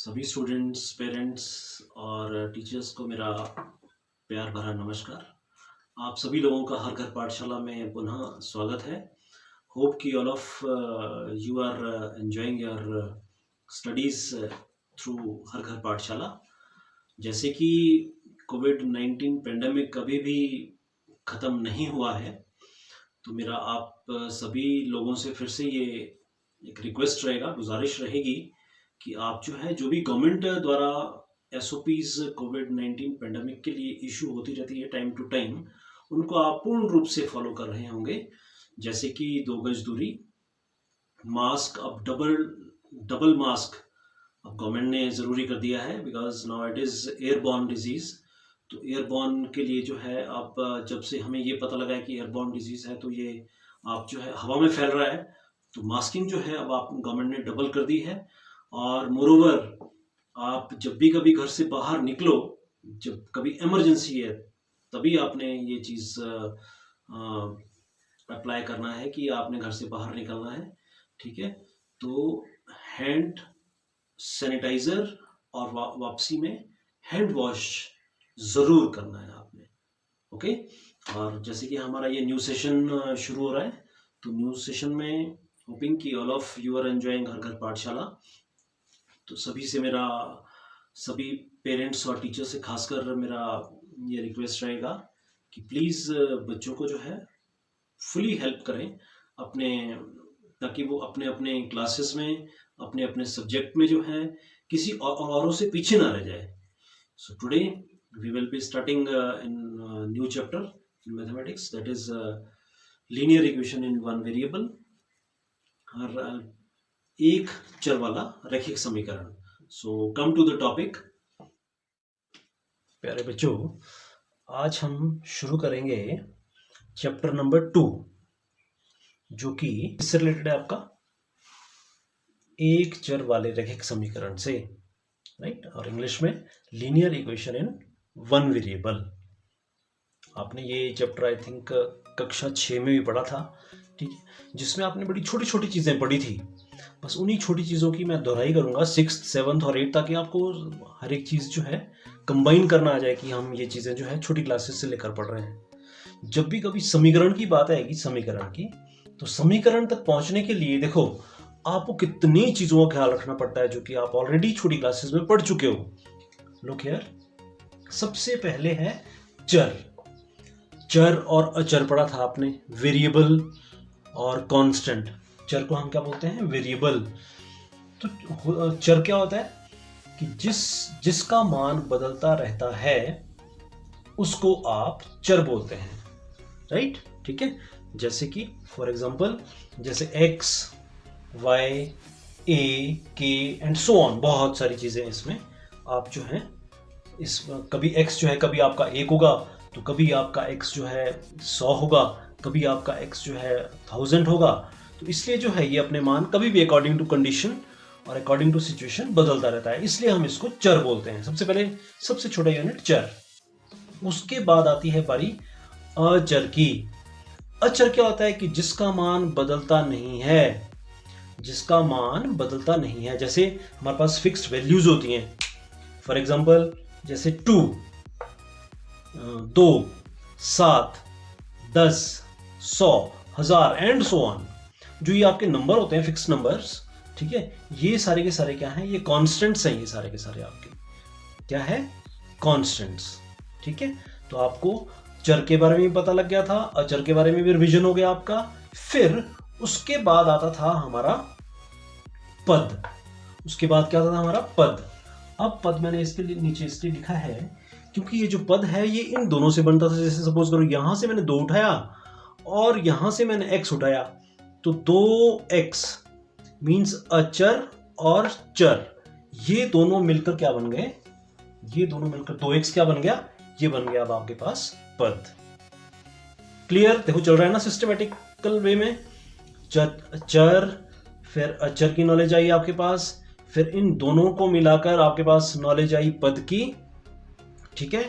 सभी students, parents और teachers को मेरा प्यार भरा नमस्कार। आप सभी लोगों का हर घर पाठशाला में पुनः स्वागत है। होप कि all of you are enjoying your studies through Har Ghar Pathshala. जैसे कि कोविड-19 पेंडेमिक कभी भी ख़त्म नहीं हुआ है, तो मेरा आप सभी लोगों से फिर से ये एक रिक्वेस्ट रहेगा, गुजारिश रहेगी कि आप जो है, जो भी गवर्नमेंट द्वारा एसओपीज़ कोविड-19 पेंडेमिक के लिए इश्यू होती रहती है टाइम टू टाइम, उनको आप पूर्ण रूप से फॉलो कर रहे होंगे। जैसे कि 2 गज दूरी, मास्क, अब डबल मास्क अब गवर्नमेंट ने ज़रूरी कर दिया है, because now it is airborne disease. तो एयरबॉर्न के लिए जो है, अब जब से हमें ये पता लगा है कि एयरबॉर्न डिजीज़ है, तो ये आप जो है हवा में फैल रहा है, तो मास्किंग जो है अब आप गवर्नमेंट ने डबल कर दी है। और मोरओवर, आप जब भी कभी घर से बाहर निकलो, जब कभी इमरजेंसी है, तभी आपने ये चीज़ अप्लाई करना है कि आपने घर से बाहर निकलना है, ठीक है? तो हैंड सैनिटाइज़र और वापसी में हैंड वॉश ज़रूर करना है आपने, ओके? और जैसे कि हमारा ये न्यू सेशन शुरू हो रहा है, तो न्यू सेशन में होपिंग कि all of you are enjoying Har Ghar Pathshala. तो सभी पेरेंट्स और टीचर से खासकर मेरा ये रिक्वेस्ट रहेगा कि प्लीज़ बच्चों को जो है फुली हेल्प करें अपने, ताकि वो अपने अपने क्लासेस में, अपने अपने सब्जेक्ट में जो है किसी औरों से पीछे ना रह जाए। So today we will be starting in new chapter in mathematics, that is linear equation in one variable, और एक चर वाला रैखिक समीकरण। So come to the topic. प्यारे बच्चों, आज हम शुरू करेंगे चैप्टर नंबर 2, जो कि इससे रिलेटेड है आपका एक चर वाले रैखिक समीकरण से, राइट? और इंग्लिश में linear equation in one variable. आपने ये चैप्टर आई थिंक कक्षा 6 में भी पढ़ा था, ठीक है? जिसमें आपने बड़ी छोटी छोटी चीज़ें पढ़ी थी। बस उन्हीं छोटी चीज़ों की मैं दोहराई करूँगा 6th, 7th और 8th, ताकि आपको हर एक चीज़ जो है कंबाइन करना आ जाए कि हम ये चीज़ें जो है छोटी क्लासेस से लेकर पढ़ रहे हैं। जब भी कभी समीकरण की बात आएगी, समीकरण की, तो समीकरण तक पहुंचने के लिए देखो आपको कितनी चीज़ों का ख्याल रखना पड़ता है, जो कि आप ऑलरेडी छोटी क्लासेस में पढ़ चुके हो। लुक हियर, सबसे पहले है चर और अचर पढ़ा था आपने, वेरिएबल और कांस्टेंट। चर को हम क्या बोलते हैं? वेरिएबल। तो चर क्या होता है कि जिसका मान बदलता रहता है उसको आप चर बोलते हैं, राइट? ठीक है। जैसे कि फॉर एग्जांपल, जैसे x, y, a, k and so on, बहुत सारी चीजें इसमें आप जो है, इस कभी x जो है, कभी आपका 1 होगा, तो कभी आपका x जो है 100 होगा, कभी आपका x जो है 1000 होगा। तो इसलिए जो है ये अपने मान कभी भी अकॉर्डिंग टू कंडीशन और अकॉर्डिंग टू सिचुएशन बदलता रहता है, इसलिए हम इसको चर बोलते हैं। सबसे पहले सबसे छोटा यूनिट चर। उसके बाद आती है बारी अचर की। अचर क्या होता है कि जिसका मान बदलता नहीं है, जिसका मान बदलता नहीं है। जैसे हमारे पास फिक्स्ड वैल्यूज होती हैं, फॉर एग्जांपल जैसे 2, 2, 7, 10, 100, 1000 एंड सो ऑन। जो ये आपके नंबर होते हैं, फिक्स्ड नंबर्स, ठीक है, ये सारे के सारे क्या हैं? ये कांस्टेंट्स हैं। ये सारे के सारे आपके क्या है? कांस्टेंट्स, ठीक है। तो आपको चर के बारे में पता लग गया था, अचर के बारे में भी रिवीजन हो गया आपका। फिर उसके बाद आता था हमारा पद। उसके बाद क्या आता था? हमारा पद। अब पद मैंने इसके लिए नीचे इसलिए लिखा है क्योंकि ये जो पद है ये इन दोनों से बनता था। जैसे सपोज करो यहां से मैंने 2 उठाया और यहां से मैंने x उठाया, तो 2x मीन्स अचर और चर, ये दोनों मिलकर क्या बन गए? ये दोनों मिलकर 2x क्या बन गया? ये बन गया अब आपके पास पद। क्लियर? देखो चल रहा है ना सिस्टमेटिकल वे में। चर, फिर अचर की नॉलेज आई आपके पास, फिर इन दोनों को मिलाकर आपके पास नॉलेज आई पद की, ठीक है।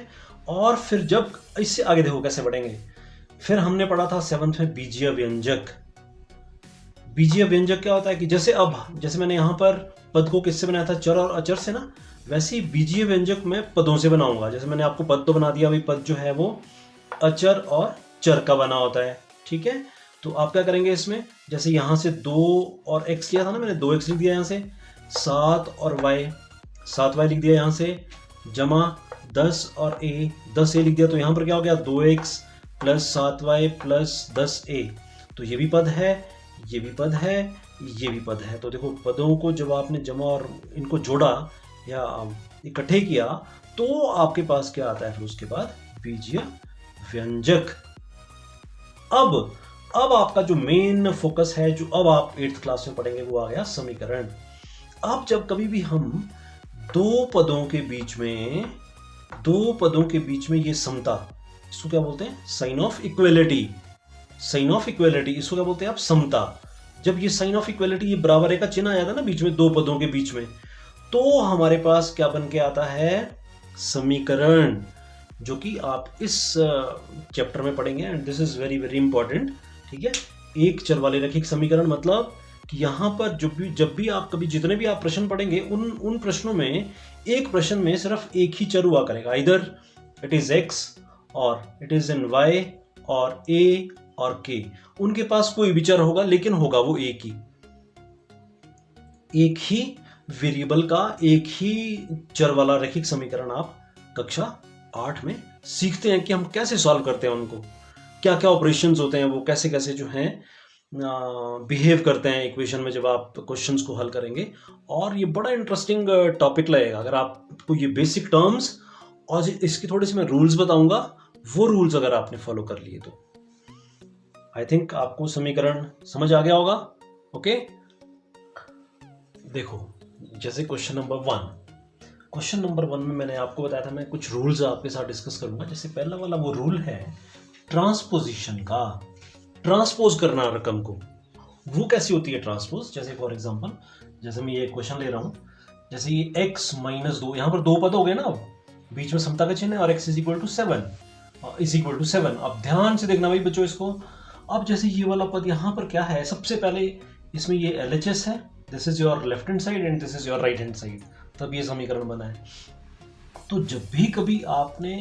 और फिर जब इससे आगे देखो कैसे बढ़ेंगे। फिर हमने पढ़ा था 7th में बीजीय व्यंजक। बीजीय व्यंजक क्या होता है कि जैसे मैंने यहां पर पद को किससे बनाया था, चर और अचर से ना, वैसे ही बीजीय व्यंजक मैं पदों से बनाऊंगा। जैसे मैंने आपको पद तो बना दिया, अभी पद जो है वो अचर और चर का बना होता है, ठीक है। तो आप क्या करेंगे इसमें, जैसे यहाँ से 2 और x लिया था ना मैंने, 2x लिख दिया यहाँ से, 7 और y, 7y लिख दिया यहाँ से, जमा 10 और a, 10a लिख दिया। तो यहाँ पर क्या हो गया, 2x plus 7y plus 10a। तो ये भी पद है, ये भी पद है, ये भी पद है। तो देखो पदों को जब आपने जमा और इनको जोड़ा या इकट्ठे किया तो आपके पास क्या आता है फिर उसके बाद, बीजीय व्यंजक। अब आपका जो मेन फोकस है, जो अब आप 8th क्लास में पढ़ेंगे, वो आ गया समीकरण। अब जब कभी भी हम दो पदों के बीच में ये समता, इसको क्या बोलते हैं, sign of equality, sign of equality, इसको क्या बोलते हैं आप, समता। जब ये साइन ऑफ इक्वलिटी, ये बराबर का चिन्ह आया था ना बीच में, दो पदों के बीच में, तो हमारे पास क्या बन के आता है, समीकरण, जो कि आप इस चैप्टर में पढ़ेंगे। And this is very very important, ठीक है। एक चर वाले रैखिक समीकरण, मतलब कि यहाँ पर जब भी आप कभी जितने भी आप प्रश्न पढ़ेंगे, उन प्रश्नों में एक प्रश्न में सिर्फ एक ही चर हुआ करेगा, इधर इट इज x और इट इज इन y और a और k। उनके पास कोई भी चर होगा, लेकिन होगा वो एक ही वेरिएबल का एक ही चर वाला रैखिक समीकरण आप कक्षा 8 में सीखते हैं कि हम कैसे सॉल्व करते हैं उनको, क्या क्या ऑपरेशंस होते हैं, वो कैसे कैसे जो हैं बिहेव करते हैं इक्वेशन में जब आप क्वेश्चंस को हल करेंगे। और ये बड़ा इंटरेस्टिंग टॉपिक लगेगा अगर आपको ये बेसिक टर्म्स और इसकी थोड़ी सी मैं रूल्स बताऊंगा, वो रूल्स अगर आपने फॉलो कर लिए तो आई थिंक आपको समीकरण समझ आ गया होगा। ओके, देखो जैसे क्वेश्चन नंबर 1 में मैंने आपको बताया था, मैं कुछ रूल्स आपके साथ डिस्कस करूंगा। जैसे पहला वाला वो रूल है ट्रांसपोजिशन का, ट्रांसपोज करना रकम को। वो कैसी होती है ट्रांसपोज, जैसे फॉर एग्जांपल, जैसे मैं ये क्वेश्चन ले रहा हूं, जैसे ये x - 2, यहाँ पर दो पद हो गए ना, अब बीच में समता का चिन्ह है और x = 7। अब ध्यान से देखना भाई बच्चों इसको। अब जैसे ये वाला पद यहाँ पर क्या है, सबसे पहले इसमें ये LHS है, this is your left hand side and this is your right hand side, तब ये समीकरण बना है। तो जब भी कभी आपने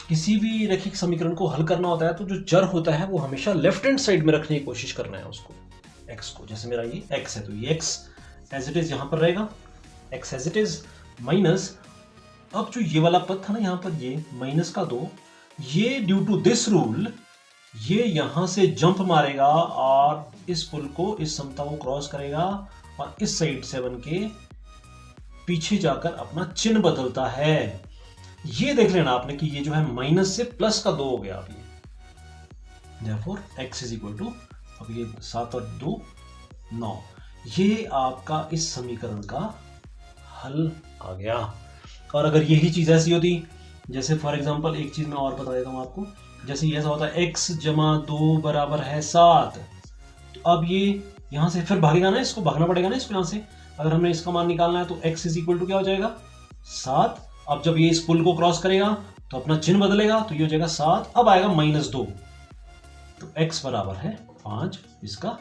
किसी भी रैखिक समीकरण को हल करना होता है, तो जो चर होता है वो हमेशा लेफ्ट हैंड साइड में रखने की कोशिश करना है उसको, x को। जैसे मेरा ये x है तो ये x एज इट इज यहाँ पर रहेगा, x as it is minus, अब जो ये वाला पद था ना यहाँ पर ये -2, ये ड्यू टू दिस रूल ये यहां से जंप मारेगा और इस पुल को, इस समता को क्रॉस करेगा और इस साइड 7 के पीछे जाकर अपना चिन्ह बदलता है। ये देख लेना आपने कि ये जो है माइनस से प्लस का 2 हो गया। अब ये therefore x = अब ये 7 और 2 9, ये आपका इस समीकरण का हल आ गया। और अगर यही चीज ऐसी होती, जैसे फॉर एग्जांपल एक चीज मैं और बता देता हूं आपको, जैसे ये ऐसा होता है x = 2 = 7, तो अब ये यहां से फिर भागेगा ना, इसको भागना पड़ेगा ना इसको यहां से। अगर हमने इसका मान निकालना है तो x = क्या हो जाएगा, 7। अब जब ये इस पुल को क्रॉस करेगा तो अपना चिन्ह बदलेगा, तो ये हो जाएगा 7, अब आएगा -2, तो x = 5, इसका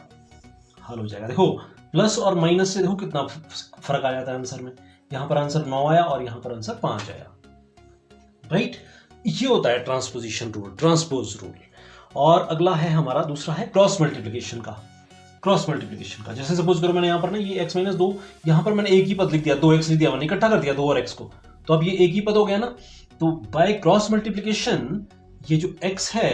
हल हो जाएगा। देखो प्लस और माइनस से देखो कितना फर्क आ जाता है आंसर में, यहां पर आंसर 9 आया और यहां पर आंसर 5 आया, राइट। ये होता है ट्रांसपोजिशन रूल, ट्रांसपोज रूल। और अगला है हमारा दूसरा है क्रॉस मल्टीप्लिकेशन का। जैसे सपोज करो मैंने यहाँ पर ना ये x - 2, यहाँ पर मैंने एक ही पद लिख दिया, 2x लिख दिया, मैंने इकट्ठा कर दिया 2 और x को, तो अब ये एक ही पद हो गया ना। तो बाय क्रॉस मल्टीप्लिकेशन ये जो x है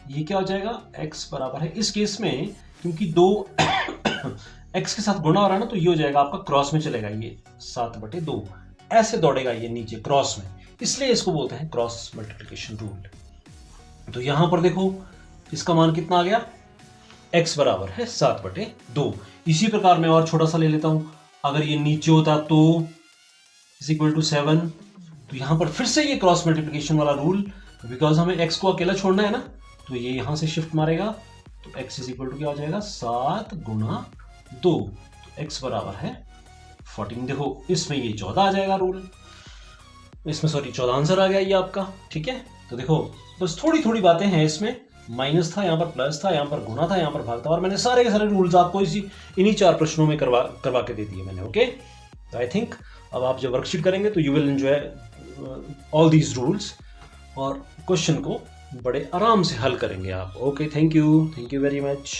ये क्या हो जाएगा, x बराबर है इस केस में, क्योंकि 2 x के साथ गुणा हो रहा है ना, तो ये हो जाएगा आपका क्रॉस में चलेगा, ये 7/2 ऐसे दौड़ेगा ये नीचे क्रॉस में, इसलिए इसको बोलते हैं क्रॉस मल्टीप्लिकेशन रूल। तो यहां पर देखो इसका मान कितना आ गया, x बराबर है 7/2। इसी प्रकार मैं और छोटा सा ले लेता हूं, अगर ये नीचे होता तो = 7, तो यहां पर फिर से ये क्रॉस मल्टीप्लिकेशन वाला रूल, बिकॉज हमें x को अकेला छोड़ना है ना, तो ये यहां से शिफ्ट मारेगा, तो x = क्या हो जाएगा, 7 × 2, तो x बराबर है 14। देखो इसमें ये 14 आ जाएगा रूल, इसमें 14 आंसर आ गया ये आपका, ठीक है। तो देखो बस थोड़ी थोड़ी बातें हैं इसमें, माइनस था, यहाँ पर प्लस था, यहाँ पर गुना था, यहाँ पर भाग था, और मैंने सारे के सारे रूल्स आपको इन्हीं 4 प्रश्नों में करवा के दे दिए मैंने। ओके, तो आई थिंक अब आप जब वर्कशीट करेंगे तो you will enjoy all these rules और क्वेश्चन को बड़े आराम से हल करेंगे आप। Okay, thank you very much.